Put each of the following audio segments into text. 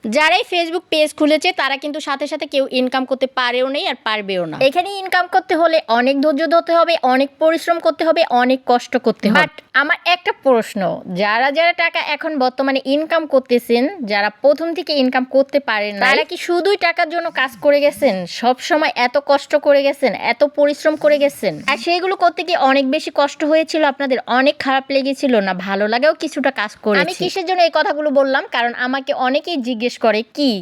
যারাই Facebook page খুলেছে তারা কিন্তু সাথে সাথে কেউ ইনকাম করতে পারেও নেই আর পারবেও না। এখানে ইনকাম করতে হলে অনেক ধৈর্য ধরতে হবে, অনেক পরিশ্রম করতে হবে, অনেক কষ্ট করতে হবে। বাট আমার একটা প্রশ্ন, যারা যারা টাকা এখন বর্তমানে ইনকাম করতেছেন, যারা প্রথম থেকে ইনকাম করতে পারেন না, তারা কি শুধুই টাকার জন্য কাজ করে গেছেন? সব সময় এত কষ্ট করে গেছেন, এত পরিশ্রম করে গেছেন, আর সেইগুলো করতে গিয়ে অনেক বেশি কষ্ট হয়েছিল, আপনাদের অনেক খারাপ লেগেছিল না? ভালো লাগেও কিছুটা কাজ করে। আমি কিসের জন্য এই কথাগুলো বললাম, কারণ আমাকে অনেকেই জিজ্ঞেস করে কি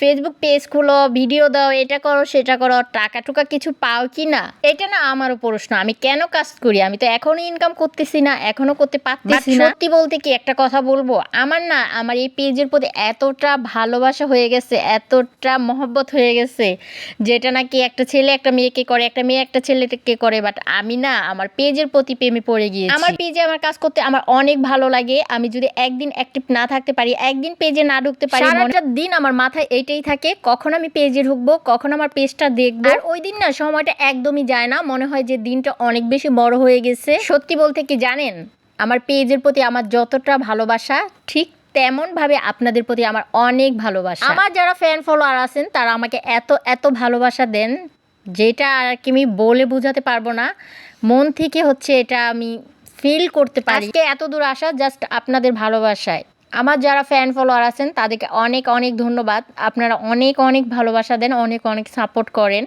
ফেসবুক পেজ খুলো, ভিডিও দাও, এটা করো সেটা করো, টাকা টুকা কিছু পাও কি না? এটা না আমারও প্রশ্ন, আমি কেন কাজ করি? আমি তো এখনো ইনকাম করতেছি না, এখনো করতে পারতেছি না। সত্যি বলতে কি একটা কথা বলবো, আমার এই পেজের প্রতি এতটা ভালোবাসা হয়ে গেছে, এতটা মহব্বত হয়ে গেছে, যেটা নাকি একটা ছেলে একটা মেয়েকে করে, একটা মেয়ে একটা ছেলেকে করে, বাট আমি না আমার পেজের প্রতি প্রেমে পড়ে গিয়েছি। আমার পেজে আমার কাজ করতে আমার অনেক ভালো লাগে। আমি যদি একদিন অ্যাক্টিভ না থাকতে পারি, একদিন পেজে না ঢুকতে পারি, সারাটা দিন আমার মাথায় এইটাই থাকে, কখন আমি পেজে ঢুকবো, কখন আমার পেজটা দেখবো। আর ওই দিন না সময়টা একদমই যায় না, মনে হয় যে দিনটা অনেক বেশি বড় হয়ে গেছে। সত্যি বলতে কি জানেন, আমার পেজের প্রতি আমার যতটা ভালোবাসা, ঠিক তেমন ভাবে আপনাদের প্রতি আমার অনেক ভালোবাসা। আমার যারা ফ্যান ফলোয়ার আছেন তারা আমাকে এত এত ভালোবাসা দেন, যেটা আর কি আমি বলে বোঝাতে পারবো না। মন থেকে হচ্ছে এটা আমি ফিল করতে পারি। আজকে এত দূর আসা জাস্ট আপনাদের ভালোবাসায়। আমার যারা ফ্যান ফলোয়ার আছেন তাদেরকে অনেক অনেক ধন্যবাদ। আপনারা অনেক অনেক ভালোবাসা দেন, অনেক অনেক সাপোর্ট করেন।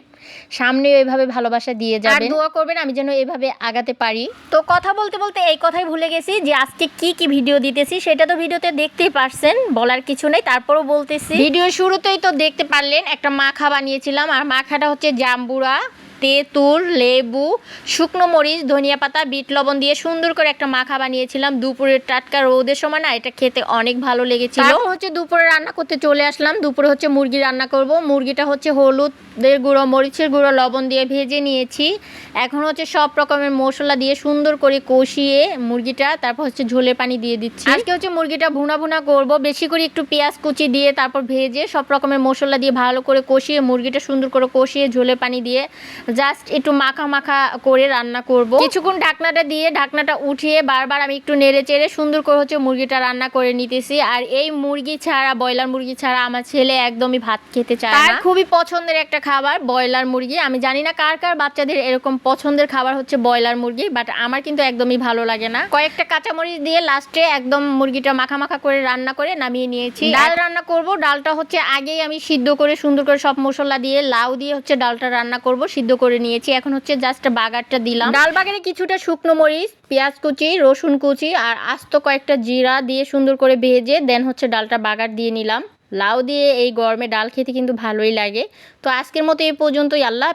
সামনেও এভাবে ভালোবাসা দিয়ে যাবেন, আর দোয়া করবেন আমি যেন এভাবে আগাতে পারি। তো কথা বলতে বলতে এই কথাই ভুলে গেছি যে আজকে কি কি ভিডিও দিতেছি, সেটা তো ভিডিওতে দেখতেই পারছেন, বলার কিছু নেই, তারপরও বলতেছি। ভিডিও শুরুতেই তো দেখতে পারলেন একটা মাখা বানিয়েছিলাম, আর মাখাটা হচ্ছে জাম্বুরা, তেঁতুল, লেবু, শুকনো মরিচ, ধনিয়া পাতা, বিট লবণ দিয়ে সুন্দর করে একটা মাখা বানিয়েছিলাম। দুপুরের টাটকা রোদের সময় না এটা খেতে অনেক ভালো লেগেছিল। তারপর হচ্ছে দুপুরে রান্না করতে চলে আসলাম। দুপুরে হচ্ছে মুরগি রান্না করব। মুরগিটা হচ্ছে হলুদের গুঁড়ো, মরিচের গুঁড়ো, লবণ দিয়ে ভেজে নিয়েছি। এখন হচ্ছে সব রকমের মশলা দিয়ে সুন্দর করে কষিয়ে মুরগিটা, তারপর হচ্ছে ঝোলের পানি দিয়ে দিচ্ছি। আজকে হচ্ছে মুরগিটা ভুনা ভুনা করব, বেশি করে একটু পেঁয়াজ কুচি দিয়ে তারপর ভেজে সব রকমের মশলা দিয়ে ভালো করে কষিয়ে মুরগিটা সুন্দর করে কষিয়ে ঝোলের পানি দিয়ে জাস্ট একটু মাখা মাখা করে রান্না করব। কিছুক্ষণ ঢাকনাটা দিয়ে ঢাকনাটা উঠিয়ে বারবার আমি একটু নেড়ে চেড়ে সুন্দর করে হচ্ছে মুরগিটা রান্না করে নিতেছি। আর এই মুরগি ছাড়া, ব্রয়লার মুরগি ছাড়া আমার ছেলে একদমই ভাত খেতে চায় না। তার খুবই পছন্দের একটা খাবার ব্রয়লার মুরগি। আমি জানি না কার কার বাচ্চাদের এরকম পছন্দের খাবার হচ্ছে ব্রয়লার মুরগি, বাট আমার কিন্তু একদমই ভালো লাগে না। কয়েকটা কাঁচামরিচ দিয়ে লাস্টে একদম মুরগিটা মাখা মাখা করে রান্না করে নামিয়ে নিয়েছি। ডাল রান্না করব। ডালটা হচ্ছে আগেই আমি সিদ্ধ করে সুন্দর করে সব মশলা দিয়ে লাউ দিয়ে হচ্ছে ডালটা রান্না করব, সিদ্ধ করে নিয়েছি। এখন হচ্ছে জাস্ট বাগারটা দিলাম। ডাল বাগারে কিছুটা শুকনো মরিচ, পেঁয়াজ কুচি, রসুন কুচি আর আস্ত কয়েকটা জিরা দিয়ে সুন্দর করে ভেজে দেন হচ্ছে ডালটা বাগার দিয়ে নিলাম। লাউ দিয়ে এই গরমে ডাল খেতে কিন্তু ভালোই লাগে। তো আজকের মতো এই পর্যন্তই। আল্লাহ।